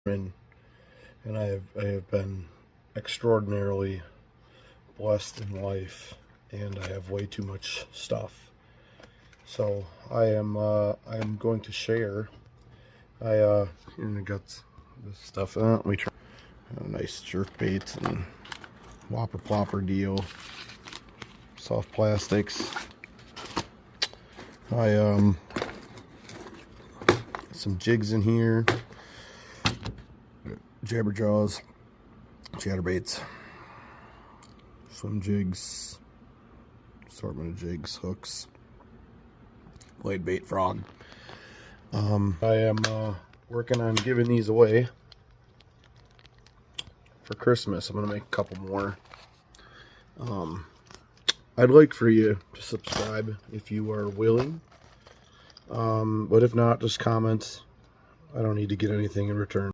and I have been extraordinarily blessed in life, and I have way too much stuff. So I am going to share. I got this stuff. Let me try a nice jerk bait and whopper plopper deal. Soft plastics. Some jigs in here. Jabberjaws, chatterbaits, swim jigs, assortment of jigs, hooks, blade bait, frog. I am working on giving these away for Christmas. I'm gonna make a couple more. I'd like for you to subscribe if you are willing, but if not, just comment. I don't need to get anything in return.